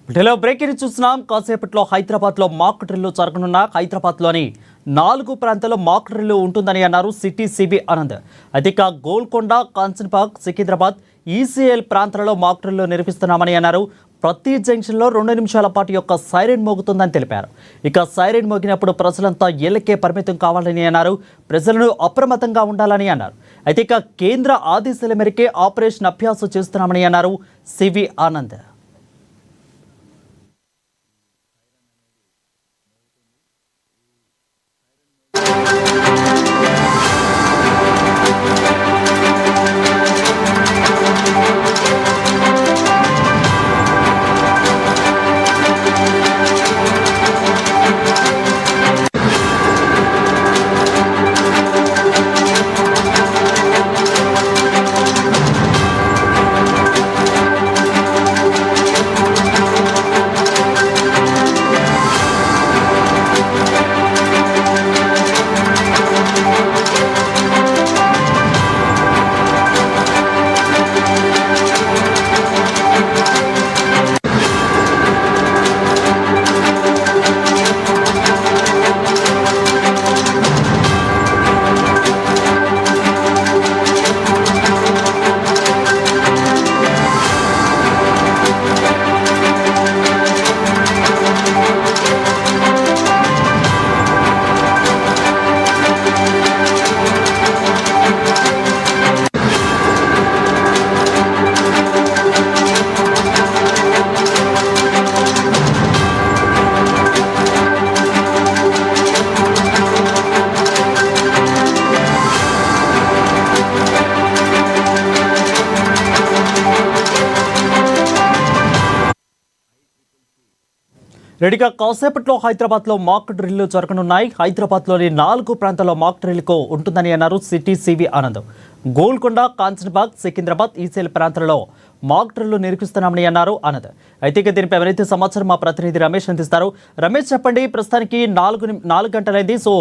Delhi breaking చూస్తున్నాం. కాసేపట్లో హైదరాబాద్లో మాక్ డ్రిల్ జరగనున్న హైదరాబాద్లోని 4 ప్రాంతాల్లో మాక్ డ్రిల్ ఉంటుందని అన్నారు సిటీ సిబి ఆనంద్. అధిక గోల్కొండ, కాంచన్బాగ్, సికింద్రాబాద్, ఈసీఎల్ ప్రాంతాలలో మాక్ డ్రిల్ నిర్వహిస్తున్నామని అన్నారు. ప్రతి జంక్షన్లో 2 నిమిషాల పాటు యొక్క సైరన్ మోగుతుందని తెలిపారు. ఇక సైరన్ మోగినప్పుడు ప్రజలంతా ఇళ్లకే పరిమితం కావాలని అన్నారు. ప్రజలను అప్రమత్తంగా ఉండాలని అన్నారు. అయితే ఇక కేంద్ర ఆదేశాల మేరకే ఆపరేషన్ అభ్యాసం చేస్తున్నామని అన్నారు సివి ఆనంద్. రెడీగా కాసేపట్లో హైదరాబాద్లో మాక్ డ్రిల్ జరగనున్నాయి. హైదరాబాద్లోని 4 ప్రాంతాల్లో మాక్ డ్రిల్కు ఉంటుందని అన్నారు సిటీ సివి ఆనంద్. గోల్కొండ, కాంచన్బాగ్, సికింద్రాబాద్, ఈసీఎల్ ప్రాంతాలలో మాక్ డ్రిల్ నిర్వహిస్తున్నామని అన్నారు ఆనంద్. అయితే దీనిపై ఎవరైతే సమాచారం మా ప్రతినిధి రమేష్ అందిస్తారు. రమేష్, చెప్పండి. ప్రస్తుతానికి 4 గంటలైంది. సో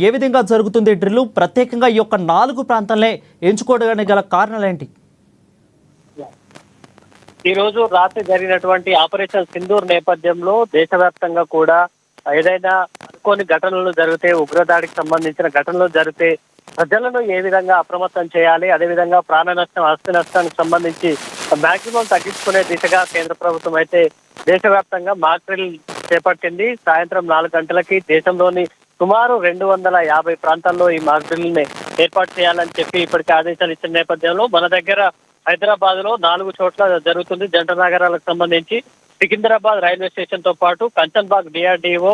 ఏ విధంగా జరుగుతుంది డ్రిల్? ప్రత్యేకంగా ఈ యొక్క 4 ప్రాంతాలనే ఎంచుకోవడానికి గల కారణాలు ఏంటి? ఈ రోజు రాత్రి జరిగినటువంటి ఆపరేషన్ సింధూర్ నేపథ్యంలో దేశవ్యాప్తంగా కూడా ఏదైనా అనుకోని ఘటనలు జరిగితే, ఉగ్రదాడికి సంబంధించిన ఘటనలు జరిగితే ప్రజలను ఏ విధంగా అప్రమత్తం చేయాలి, అదేవిధంగా ప్రాణ నష్టం, ఆస్తి నష్టానికి సంబంధించి మాక్సిమం తగ్గించుకునే దిశగా కేంద్ర ప్రభుత్వం అయితే దేశవ్యాప్తంగా మాక్ డ్రిల్ చేపట్టింది. సాయంత్రం 4 గంటలకి దేశంలోని సుమారు 250 ప్రాంతాల్లో ఈ మాక్ డ్రిల్ ని ఏర్పాటు చేయాలని చెప్పి ఇప్పటికే ఆదేశాలు ఇచ్చిన నేపథ్యంలో మన దగ్గర హైదరాబాద్ లో 4 చోట్ల జరుగుతుంది. జంట నగరాలకు సంబంధించి సికింద్రాబాద్ రైల్వే స్టేషన్ తో పాటు కంచన్బాగ్ డిఆర్డిఓ,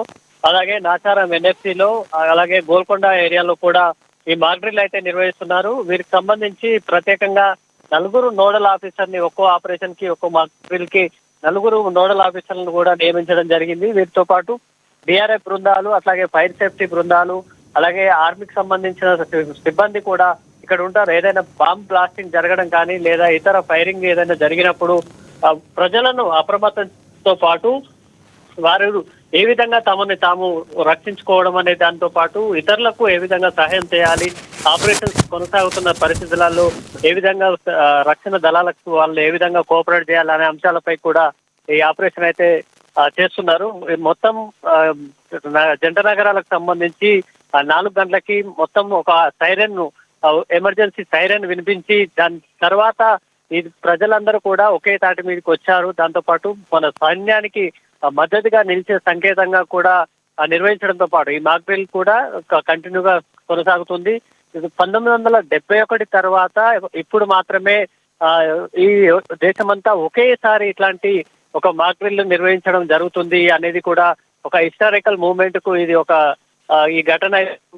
అలాగే నాచారం ఎన్ఎఫ్సి లో, అలాగే గోల్కొండ ఏరియాలో కూడా ఈ మాక్ డ్రిల్ అయితే నిర్వహిస్తున్నారు. వీరికి సంబంధించి ప్రత్యేకంగా 4 నోడల్ ఆఫీసర్ ని, ఒక్కో ఆపరేషన్ కి, ఒక్కో మాక్ డ్రిల్ కి 4 నోడల్ ఆఫీసర్లను కూడా నియమించడం జరిగింది. వీరితో పాటు డిఆర్ఎఫ్ బృందాలు, అట్లాగే ఫైర్ సేఫ్టీ బృందాలు, అలాగే ఆర్మీకి సంబంధించిన సిబ్బంది కూడా ఇక్కడ ఉంటారు. ఏదైనా బాంబ్ బ్లాస్టింగ్ జరగడం కానీ లేదా ఇతర ఫైరింగ్ ఏదైనా జరిగినప్పుడు ప్రజలను అప్రమత్తంతో పాటు వారు ఏ విధంగా తమని తాము రక్షించుకోవడం అనే దాంతో పాటు ఇతరులకు ఏ విధంగా సహాయం చేయాలి, ఆపరేషన్స్ కొనసాగుతున్న పరిస్థితులలో ఏ విధంగా రక్షణ దళాలకు వాళ్ళు ఏ విధంగా కోఆపరేట్ చేయాలనే అంశాలపై కూడా ఈ ఆపరేషన్ అయితే చేస్తున్నారు. మొత్తం జంట నగరాలకు సంబంధించి 4 గంటలకి మొత్తం ఒక సైరన్, ఎమర్జెన్సీ సైరన్ వినిపించి దాని తర్వాత ఈ ప్రజలందరూ కూడా ఒకే తాటి మీదకి వచ్చారు. దాంతో పాటు మన సైన్యానికి మద్దతుగా నిలిచే సంకేతంగా కూడా నిర్వహించడంతో పాటు ఈ మాక్ డ్రిల్ కూడా కంటిన్యూగా కొనసాగుతుంది. 1971 తర్వాత ఇప్పుడు మాత్రమే ఈ దేశమంతా ఒకేసారి ఇట్లాంటి ఒక మాక్ డ్రిల్ నిర్వహించడం జరుగుతుంది అనేది కూడా ఒక హిస్టారికల్ మూమెంట్ కు ఇది ఒక ఈ ఘటన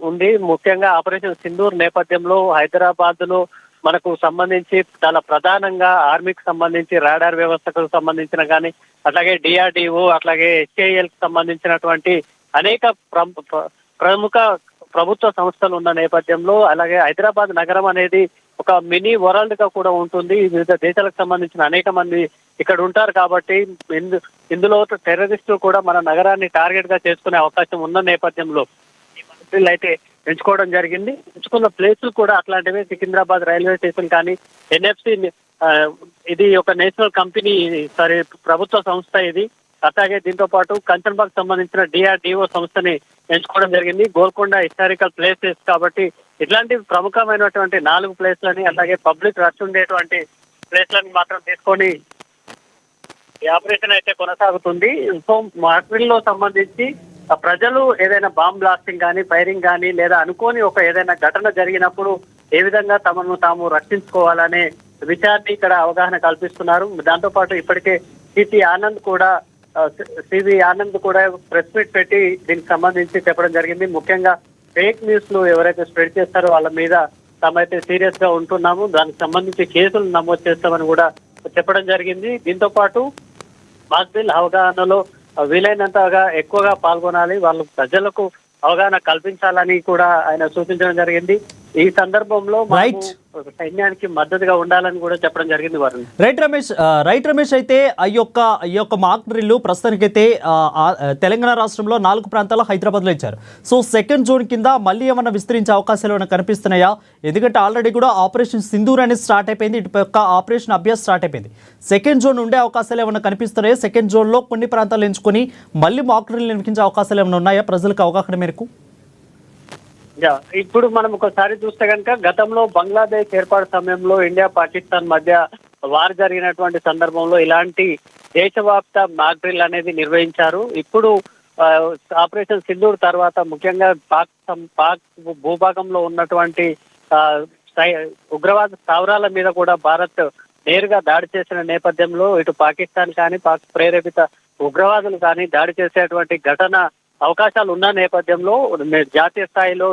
ఉంది. ముఖ్యంగా ఆపరేషన్ సింధూర్ నేపథ్యంలో హైదరాబాద్ లో మనకు సంబంధించి చాలా ప్రధానంగా ఆర్మీకి సంబంధించి రాడార్ వ్యవస్థకు సంబంధించిన కానీ, అట్లాగే డిఆర్డిఓ, అట్లాగే హెచ్ఏఎల్ కి సంబంధించినటువంటి అనేక ప్రముఖ ప్రభుత్వ సంస్థలు ఉన్న నేపథ్యంలో, అలాగే హైదరాబాద్ నగరం అనేది ఒక మినీ వరల్డ్ గా కూడా ఉంటుంది. వివిధ దేశాలకు సంబంధించిన అనేక మంది ఇక్కడ ఉంటారు కాబట్టి ఇందులో టెర్రరిస్టులు కూడా మన నగరాన్ని టార్గెట్ గా చేసుకునే అవకాశం ఉన్న నేపథ్యంలో ఈ మంత్రులు అయితే ఎంచుకోవడం జరిగింది. ఎంచుకున్న ప్లేసులు కూడా అట్లాంటివి. సికింద్రాబాద్ రైల్వే స్టేషన్ కానీ, ఎన్ఎఫ్సి ఇది ఒక నేషనల్ కంపెనీ, ప్రభుత్వ సంస్థ ఇది. అట్లాగే దీంతో పాటు కంచన్బాగ్ సంబంధించిన DRDO సంస్థని ఎంచుకోవడం జరిగింది. గోల్కొండ హిస్టారికల్ ప్లేసెస్ కాబట్టి ఇట్లాంటి ప్రముఖమైనటువంటి 4 ప్లేస్లని అలాగే పబ్లిక్ రష్ ఉండేటువంటి ప్లేస్లని మాత్రం తీసుకొని ఈ ఆపరేషన్ అయితే కొనసాగుతుంది. సో మార్పిల్లో సంబంధించి ప్రజలు ఏదైనా బాంబ్ బ్లాస్టింగ్ కానీ ఫైరింగ్ కానీ లేదా అనుకోని ఒక ఏదైనా ఘటన జరిగినప్పుడు ఏ విధంగా తమను తాము రక్షించుకోవాలనే విషయాన్ని ఇక్కడ అవగాహన కల్పిస్తున్నారు. దాంతో పాటు ఇప్పటికే సిబి ఆనంద్ కూడా ప్రెస్ మీట్ పెట్టి దీనికి సంబంధించి చెప్పడం జరిగింది. ముఖ్యంగా ఫేక్ న్యూస్ లు ఎవరైతే స్ప్రెడ్ చేస్తారో వాళ్ళ మీద తామైతే సీరియస్ గా ఉంటున్నాము, దానికి సంబంధించి కేసులు నమోదు చేస్తామని కూడా చెప్పడం జరిగింది. దీంతో పాటు మాక్డ్రిల్ అవగాహనలో వీలైనంతగా ఎక్కువగా పాల్గొనాలి, వాళ్ళు ప్రజలకు అవగాహన కల్పించాలని కూడా ఆయన సూచించడం జరిగింది. ఈ సందర్భంలో సైన్యానికి మద్దతుగా ఉండాలని కూడా చెప్పడం జరిగింది వారు. రైట్ రమేష్ అయితే ఈ యొక్క మాక్ డ్రిల్ ప్రస్తుతానికైతే తెలంగాణ రాష్ట్రంలో 4 ప్రాంతాల్లో హైదరాబాద్లో ఇచ్చారు. సో సెకండ్ జోన్ కింద మళ్ళీ ఏమన్నా విస్తరించే అవకాశాలు ఏమైనా కనిపిస్తున్నాయా? ఎందుకంటే ఆల్రెడీ కూడా ఆపరేషన్ సింధూర్ అనేది స్టార్ట్ అయిపోయింది, ఇటు పక్క ఆపరేషన్ అభ్యాస్ స్టార్ట్ అయిపోయింది. సెకండ్ జోన్ ఉండే అవకాశాలు ఏమైనా కనిపిస్తున్నాయా? సెకండ్ జోన్లో కొన్ని ప్రాంతాలు ఎంచుకొని మళ్ళీ మాక్ డ్రిల్ నిర్వహించే అవకాశాలు ఏమైనా ఉన్నాయా ప్రజలకు అవగాహన మేరకు? ఇప్పుడు మనం ఒకసారి చూస్తే కనుక గతంలో బంగ్లాదేశ్ ఏర్పాటు సమయంలో ఇండియా పాకిస్తాన్ మధ్య వార్ జరిగినటువంటి సందర్భంలో ఇలాంటి దేశవ్యాప్త మాక్ డ్రిల్ అనేది నిర్వహించారు. ఇప్పుడు ఆపరేషన్ సింధూర్ తర్వాత ముఖ్యంగా పాక్ భూభాగంలో ఉన్నటువంటి ఉగ్రవాద స్థావరాల మీద కూడా భారత్ నేరుగా దాడి చేసిన నేపథ్యంలో ఇటు పాకిస్తాన్ కానీ పాక్ ప్రేరేపిత ఉగ్రవాదులు కానీ దాడి చేసేటువంటి ఘటన అవకాశాలు ఉన్న నేపథ్యంలో జాతీయ స్థాయిలో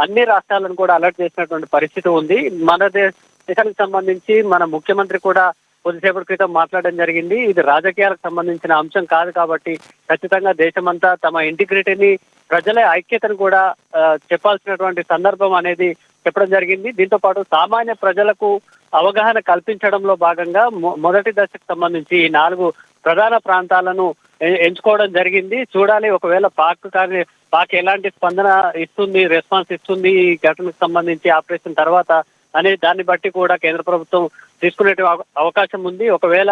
అన్ని రాష్ట్రాలను కూడా అలర్ట్ చేసినటువంటి పరిస్థితి ఉంది. మన దేశానికి సంబంధించి మన ముఖ్యమంత్రి కూడా కొద్దిసేపటి క్రితం మాట్లాడడం జరిగింది. ఇది రాజకీయాలకు సంబంధించిన అంశం కాదు కాబట్టి ఖచ్చితంగా దేశమంతా తమ ఇంటిగ్రిటీని ప్రజల ఐక్యతను కూడా చెప్పాల్సినటువంటి సందర్భం అనేది చెప్పడం జరిగింది. దీంతో పాటు సామాన్య ప్రజలకు అవగాహన కల్పించడంలో భాగంగా మొదటి దశకు సంబంధించి ఈ 4 ప్రధాన ప్రాంతాలను ఎంచుకోవడం జరిగింది. చూడాలి ఒకవేళ పాక్ ఎలాంటి స్పందన ఇస్తుంది, రెస్పాన్స్ ఇస్తుంది ఈ ఘటనకు సంబంధించి ఆపరేషన్ తర్వాత అనే దాన్ని బట్టి కూడా కేంద్ర ప్రభుత్వం తీసుకునే అవకాశం ఉంది. ఒకవేళ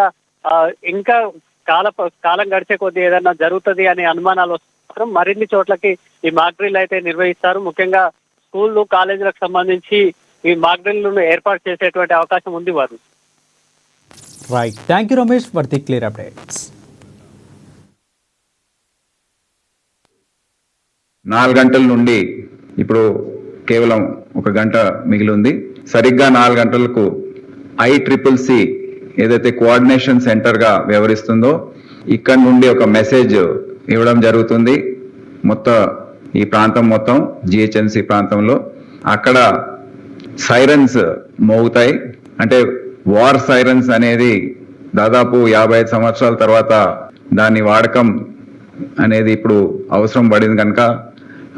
ఇంకా కాలం గడిచే కొద్దీ ఏదైనా జరుగుతుంది అనే అనుమానాలు వస్తే మరిన్ని చోట్లకి ఈ మాక్ డ్రిల్ అయితే నిర్వహిస్తారు. ముఖ్యంగా స్కూళ్ళు కాలేజీలకు సంబంధించి ఈ మాక్ డ్రిల్ను ఏర్పాటు చేసేటువంటి అవకాశం ఉంది వారు. Right, thank you Ramesh for the clear updates. 4 గంటల నుండి ఇప్పుడు కేవలం 1 గంట మిగిలి ఉంది. సరిగ్గా 4 గంటలకు ICCC ఏదైతే కోఆర్డినేషన్ సెంటర్గా వ్యవహరిస్తుందో ఇక్కడ నుండి ఒక మెసేజ్ ఇవ్వడం జరుగుతుంది. మొత్తం ఈ ప్రాంతం మొత్తం GHMC ప్రాంతంలో అక్కడ సైరన్స్ మోగుతాయి. అంటే వార్ సైరన్స్ అనేది దాదాపు 55 సంవత్సరాల తర్వాత దాని వాడకం అనేది ఇప్పుడు అవసరం పడింది కనుక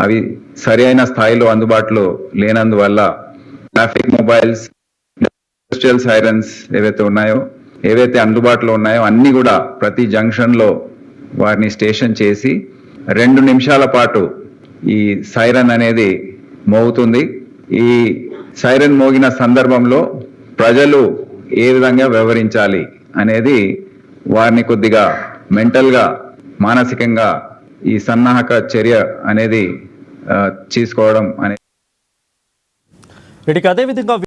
అవి సరి అయిన స్థాయిలో అందుబాటులో లేనందువల్ల ట్రాఫిక్ మొబైల్స్, ఇండస్ట్రియల్ సైరన్స్ ఏవైతే అందుబాటులో ఉన్నాయో అన్ని కూడా ప్రతి జంక్షన్లో వారిని స్టేషన్ చేసి 2 నిమిషాల పాటు ఈ సైరన్ అనేది మోగుతుంది. ఈ సైరన్ మోగిన సందర్భంలో ప్రజలు ఏ విధంగా వ్యవహరించాలి అనేది వారిని కొద్దిగా మెంటల్గా మానసికంగా ఈ సన్నాహక చర్య అనేది తీసుకోవడం అనేది. అదేవిధంగా